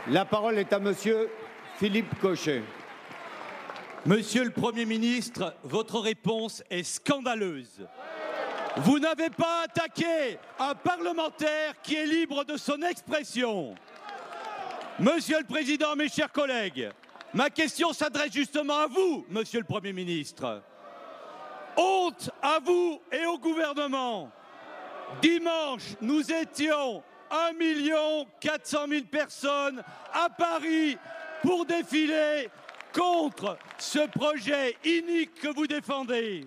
La parole est à Monsieur Philippe Cochet. Monsieur le Premier ministre, votre réponse est scandaleuse. Vous n'avez pas attaqué un parlementaire qui est libre de son expression. Monsieur le Président, mes chers collègues, ma question s'adresse justement à vous, Monsieur le Premier ministre. Honte à vous et au gouvernement. Dimanche, nous étions 1 400 000 personnes à Paris pour défiler contre ce projet inique que vous défendez.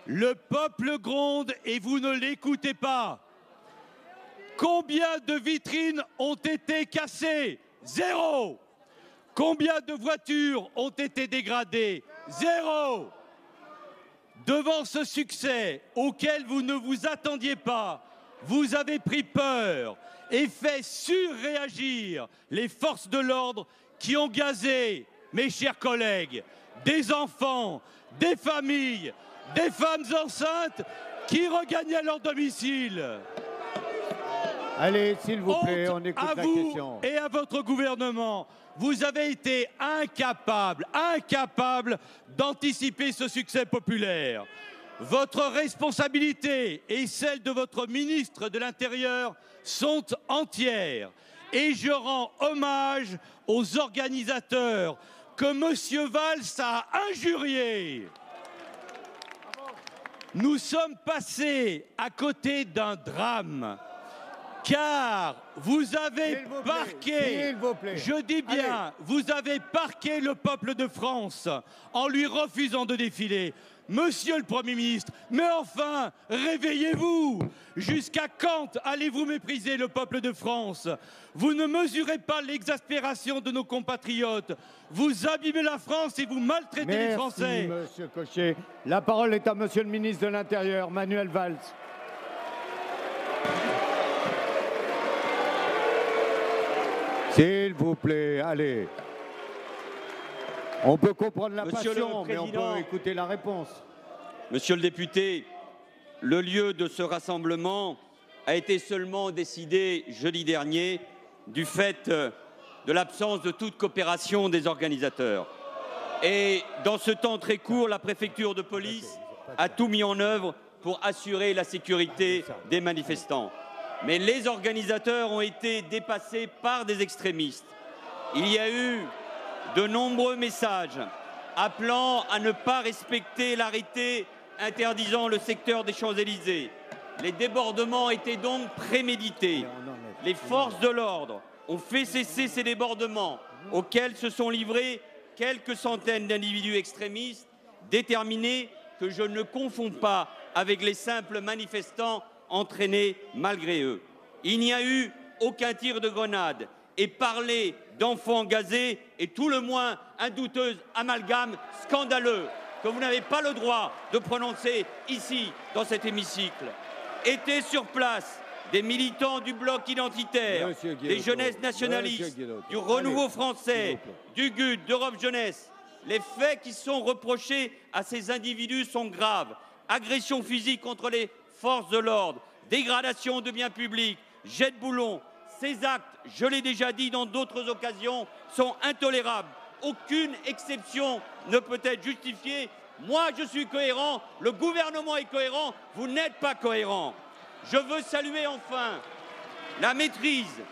Le peuple gronde et vous ne l'écoutez pas. Combien de vitrines ont été cassées? 0. Combien de voitures ont été dégradées? 0. Devant ce succès auquel vous ne vous attendiez pas, vous avez pris peur et fait surréagir les forces de l'ordre qui ont gazé, mes chers collègues, des enfants, des familles, des femmes enceintes qui regagnaient leur domicile. Allez, s'il vous plaît, on écoute la question. Et à votre gouvernement, vous avez été incapable d'anticiper ce succès populaire. Votre responsabilité et celle de votre ministre de l'Intérieur sont entières. Et je rends hommage aux organisateurs que M. Valls a injuriés. Nous sommes passés à côté d'un drame. Car vous avez parqué, je dis bien, vous avez parqué le peuple de France en lui refusant de défiler. Monsieur le Premier ministre, mais enfin, réveillez-vous! Jusqu'à quand allez-vous mépriser le peuple de France? Vous ne mesurez pas l'exaspération de nos compatriotes. Vous abîmez la France et vous maltraitez les Français. Merci, Monsieur Cochet. La parole est à Monsieur le ministre de l'Intérieur, Manuel Valls. S'il vous plaît, allez. On peut comprendre la passion, mais on peut écouter la réponse. Monsieur le député, le lieu de ce rassemblement a été seulement décidé jeudi dernier du fait de l'absence de toute coopération des organisateurs. Et dans ce temps très court, la préfecture de police a tout mis en œuvre pour assurer la sécurité des manifestants. Mais les organisateurs ont été dépassés par des extrémistes. Il y a eu de nombreux messages appelant à ne pas respecter l'arrêté interdisant le secteur des Champs-Élysées. Les débordements étaient donc prémédités. Les forces de l'ordre ont fait cesser ces débordements auxquels se sont livrés quelques centaines d'individus extrémistes déterminés que je ne confonds pas avec les simples manifestants entraînés malgré eux. Il n'y a eu aucun tir de grenade et parler d'enfants gazés est tout le moins un douteux amalgame scandaleux que vous n'avez pas le droit de prononcer ici, dans cet hémicycle. Étaient sur place des militants du bloc identitaire, des jeunesses nationalistes, du Renouveau français, du GUD, d'Europe Jeunesse. Les faits qui sont reprochés à ces individus sont graves. Agression physique contre les forces de l'ordre, dégradation de biens publics, jet de boulons. Ces actes, je l'ai déjà dit dans d'autres occasions, sont intolérables. Aucune exception ne peut être justifiée. Moi, je suis cohérent, le gouvernement est cohérent, vous n'êtes pas cohérent. Je veux saluer enfin la maîtrise,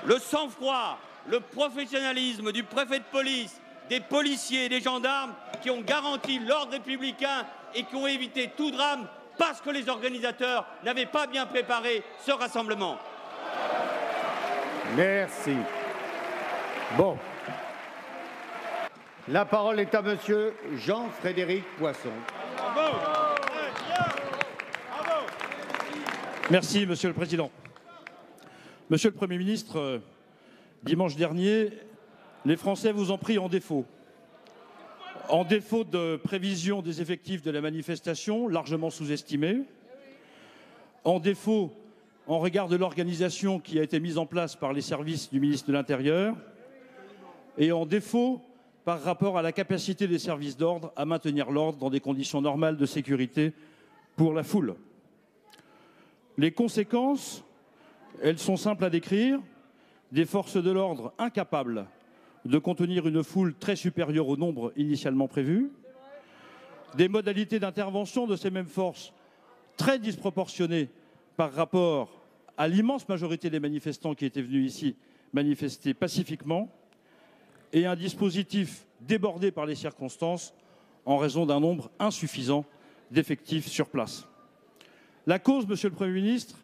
le sang-froid, le professionnalisme du préfet de police, des policiers et des gendarmes qui ont garanti l'ordre républicain et qui ont évité tout drame parce que les organisateurs n'avaient pas bien préparé ce rassemblement. Merci. Bon. La parole est à Monsieur Jean-Frédéric Poisson. Bravo. Merci, Monsieur le Président. Monsieur le Premier ministre, dimanche dernier, les Français vous ont pris en défaut. En défaut de prévision des effectifs de la manifestation, largement sous-estimés. En défaut, en regard de l'organisation qui a été mise en place par les services du ministre de l'Intérieur. Et en défaut, par rapport à la capacité des services d'ordre à maintenir l'ordre dans des conditions normales de sécurité pour la foule. Les conséquences, elles sont simples à décrire. des forces de l'ordre incapables de contenir une foule très supérieure au nombre initialement prévu, des modalités d'intervention de ces mêmes forces très disproportionnées par rapport à l'immense majorité des manifestants qui étaient venus ici manifester pacifiquement, et un dispositif débordé par les circonstances en raison d'un nombre insuffisant d'effectifs sur place. La cause, Monsieur le Premier ministre,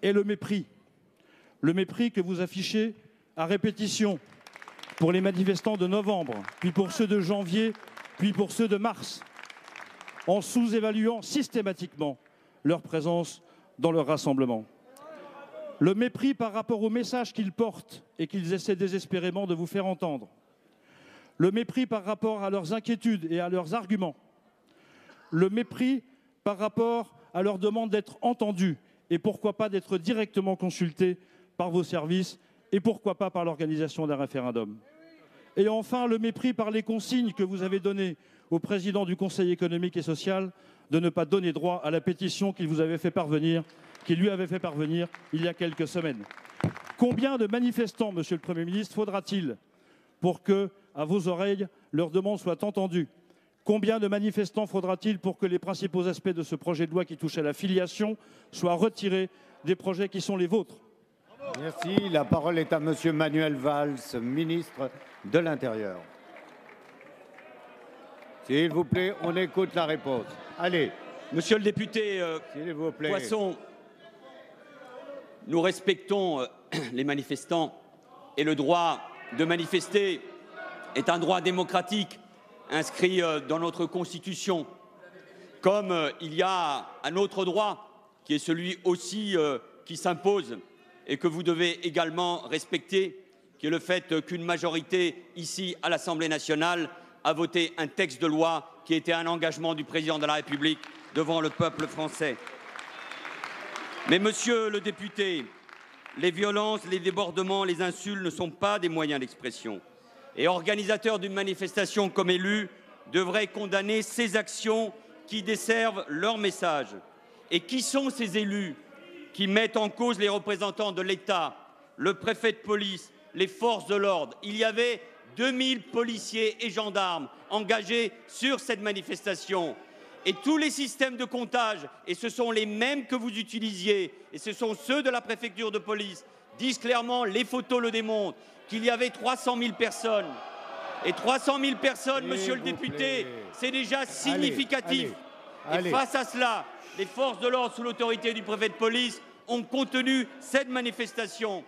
est le mépris. Le mépris que vous affichez à répétition pour les manifestants de novembre, puis pour ceux de janvier, puis pour ceux de mars, en sous-évaluant systématiquement leur présence dans leur rassemblement. Le mépris par rapport au message qu'ils portent et qu'ils essaient désespérément de vous faire entendre. Le mépris par rapport à leurs inquiétudes et à leurs arguments. Le mépris par rapport à leur demande d'être entendus et pourquoi pas d'être directement consultés par vos services et pourquoi pas par l'organisation d'un référendum. Et enfin, le mépris par les consignes que vous avez données au président du Conseil économique et social de ne pas donner droit à la pétition qu'il lui avait fait parvenir il y a quelques semaines. Combien de manifestants, Monsieur le Premier ministre, faudra-t-il pour que, à vos oreilles, leurs demandes soient entendues? Combien de manifestants faudra-t-il pour que les principaux aspects de ce projet de loi qui touche à la filiation soient retirés des projets qui sont les vôtres? Merci. La parole est à Monsieur Manuel Valls, ministre de l'Intérieur. S'il vous plaît, on écoute la réponse. Allez. Monsieur le député S'il vous plaît. Poisson, nous respectons les manifestants et le droit de manifester est un droit démocratique inscrit dans notre Constitution, comme il y a un autre droit qui est celui aussi qui s'impose et que vous devez également respecter, qui est le fait qu'une majorité ici à l'Assemblée nationale a voté un texte de loi qui était un engagement du président de la République devant le peuple français. Mais monsieur le député, les violences, les débordements, les insultes ne sont pas des moyens d'expression. Et organisateurs d'une manifestation comme élus devraient condamner ces actions qui desservent leur message. Et qui sont ces élus qui mettent en cause les représentants de l'État, le préfet de police, les forces de l'ordre? Il y avait 2000 policiers et gendarmes engagés sur cette manifestation. Et tous les systèmes de comptage, et ce sont les mêmes que vous utilisiez, et ce sont ceux de la préfecture de police, disent clairement, les photos le démontrent, qu'il y avait 300 000 personnes. Et 300 000 personnes, monsieur le député, c'est déjà significatif. Allez. Et face à cela, les forces de l'ordre sous l'autorité du préfet de police ont contenu cette manifestation.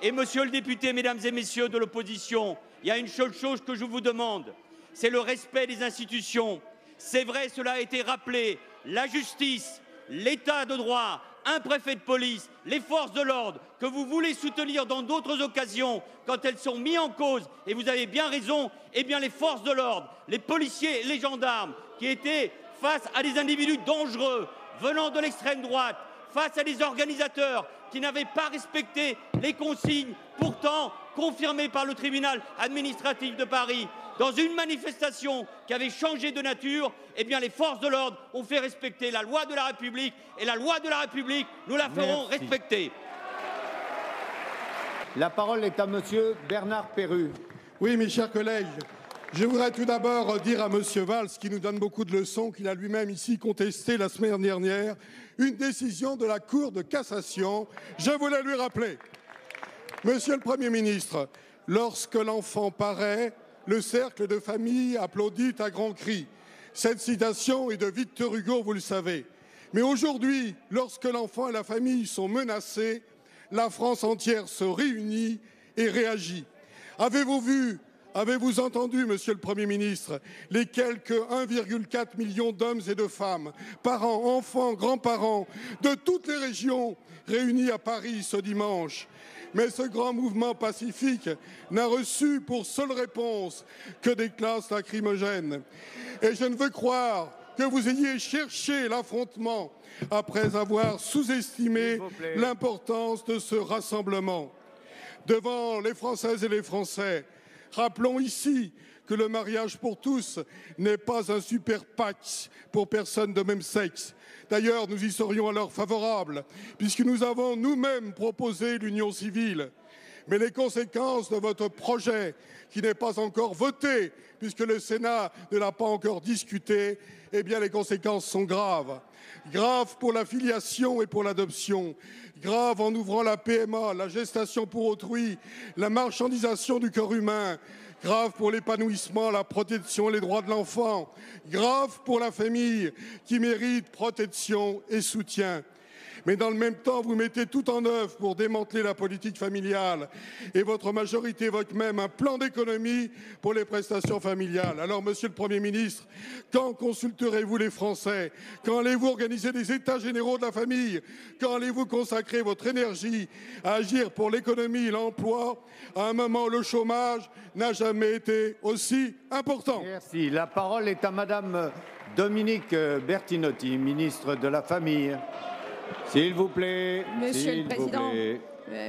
Et monsieur le député, mesdames et messieurs de l'opposition, il y a une seule chose que je vous demande, c'est le respect des institutions. C'est vrai, cela a été rappelé, la justice, l'état de droit, un préfet de police, les forces de l'ordre, que vous voulez soutenir dans d'autres occasions, quand elles sont mises en cause, et vous avez bien raison, eh bien les forces de l'ordre, les policiers, les gendarmes, qui étaient face à des individus dangereux, venant de l'extrême droite, face à des organisateurs qui n'avaient pas respecté les consignes, pourtant confirmées par le tribunal administratif de Paris, dans une manifestation qui avait changé de nature, eh bien les forces de l'ordre ont fait respecter la loi de la République, et la loi de la République, nous la ferons respecter. La parole est à Monsieur Bernard Perrut. Oui, mes chers collègues, je voudrais tout d'abord dire à Monsieur Valls, qui nous donne beaucoup de leçons, qu'il a lui-même ici contesté la semaine dernière une décision de la Cour de cassation. Je voulais lui rappeler. Monsieur le Premier ministre, lorsque l'enfant paraît, le cercle de famille applaudit à grands cris. Cette citation est de Victor Hugo, vous le savez. Mais aujourd'hui, lorsque l'enfant et la famille sont menacés, la France entière se réunit et réagit. Avez-vous vu, avez-vous entendu, Monsieur le Premier ministre, les quelques 1,4 million d'hommes et de femmes, parents, enfants, grands-parents, de toutes les régions réunis à Paris ce dimanche? Mais ce grand mouvement pacifique n'a reçu pour seule réponse que des classes lacrymogènes. Et je ne veux croire que vous ayez cherché l'affrontement après avoir sous-estimé l'importance de ce rassemblement. Devant les Françaises et les Français, rappelons ici que le mariage pour tous n'est pas un super pacte pour personnes de même sexe. D'ailleurs, nous y serions alors favorables, puisque nous avons nous-mêmes proposé l'union civile. Mais les conséquences de votre projet, qui n'est pas encore voté, puisque le Sénat ne l'a pas encore discuté, eh bien les conséquences sont graves. Graves pour la filiation et pour l'adoption. Graves en ouvrant la PMA, la gestation pour autrui, la marchandisation du corps humain. Grave pour l'épanouissement, la protection et les droits de l'enfant. Grave pour la famille qui mérite protection et soutien. Mais dans le même temps, vous mettez tout en œuvre pour démanteler la politique familiale. Et votre majorité évoque même un plan d'économie pour les prestations familiales. Alors, Monsieur le Premier ministre, quand consulterez-vous les Français? Quand allez-vous organiser des états généraux de la famille? Quand allez-vous consacrer votre énergie à agir pour l'économie et l'emploi à un moment où le chômage n'a jamais été aussi important? Merci. La parole est à Madame Dominique Bertinotti, ministre de la Famille. S'il vous plaît. Monsieur le Président,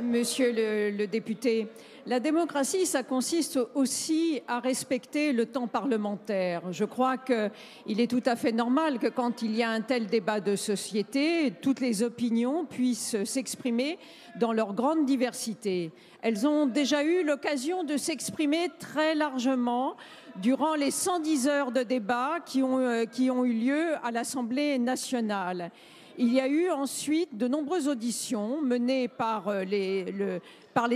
Monsieur le député, la démocratie, ça consiste aussi à respecter le temps parlementaire. Je crois qu'il est tout à fait normal que quand il y a un tel débat de société, toutes les opinions puissent s'exprimer dans leur grande diversité. Elles ont déjà eu l'occasion de s'exprimer très largement durant les 110 heures de débat qui ont eu lieu à l'Assemblée nationale. Il y a eu ensuite de nombreuses auditions menées par les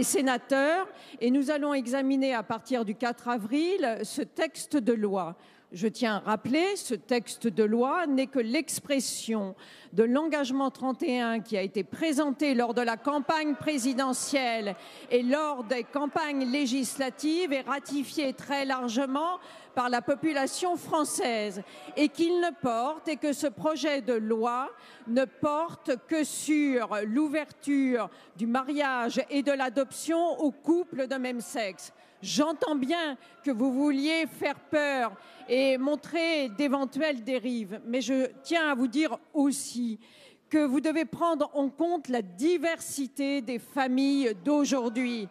sénateurs et nous allons examiner à partir du 4 avril ce texte de loi. Je tiens à rappeler, ce texte de loi n'est que l'expression de l'engagement 31 qui a été présenté lors de la campagne présidentielle et lors des campagnes législatives et ratifié très largement par la population française et que ce projet de loi ne porte que sur l'ouverture du mariage et de l'adoption aux couples de même sexe. J'entends bien que vous vouliez faire peur et montrer d'éventuelles dérives, mais je tiens à vous dire aussi que vous devez prendre en compte la diversité des familles d'aujourd'hui.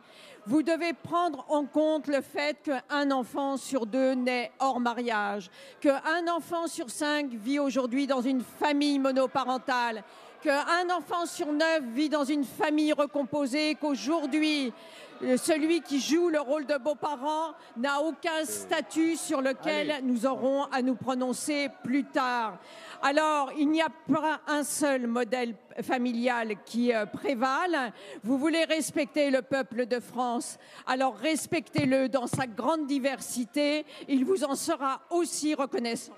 Vous devez prendre en compte le fait qu'un enfant sur 2 naît hors mariage, qu'un enfant sur 5 vit aujourd'hui dans une famille monoparentale, qu'un enfant sur 9 vit dans une famille recomposée, qu'aujourd'hui, celui qui joue le rôle de beau-parent n'a aucun statut sur lequel nous aurons à nous prononcer plus tard. Alors, il n'y a pas un seul modèle familial qui prévale. Vous voulez respecter le peuple de France, alors respectez-le dans sa grande diversité. Il vous en sera aussi reconnaissant.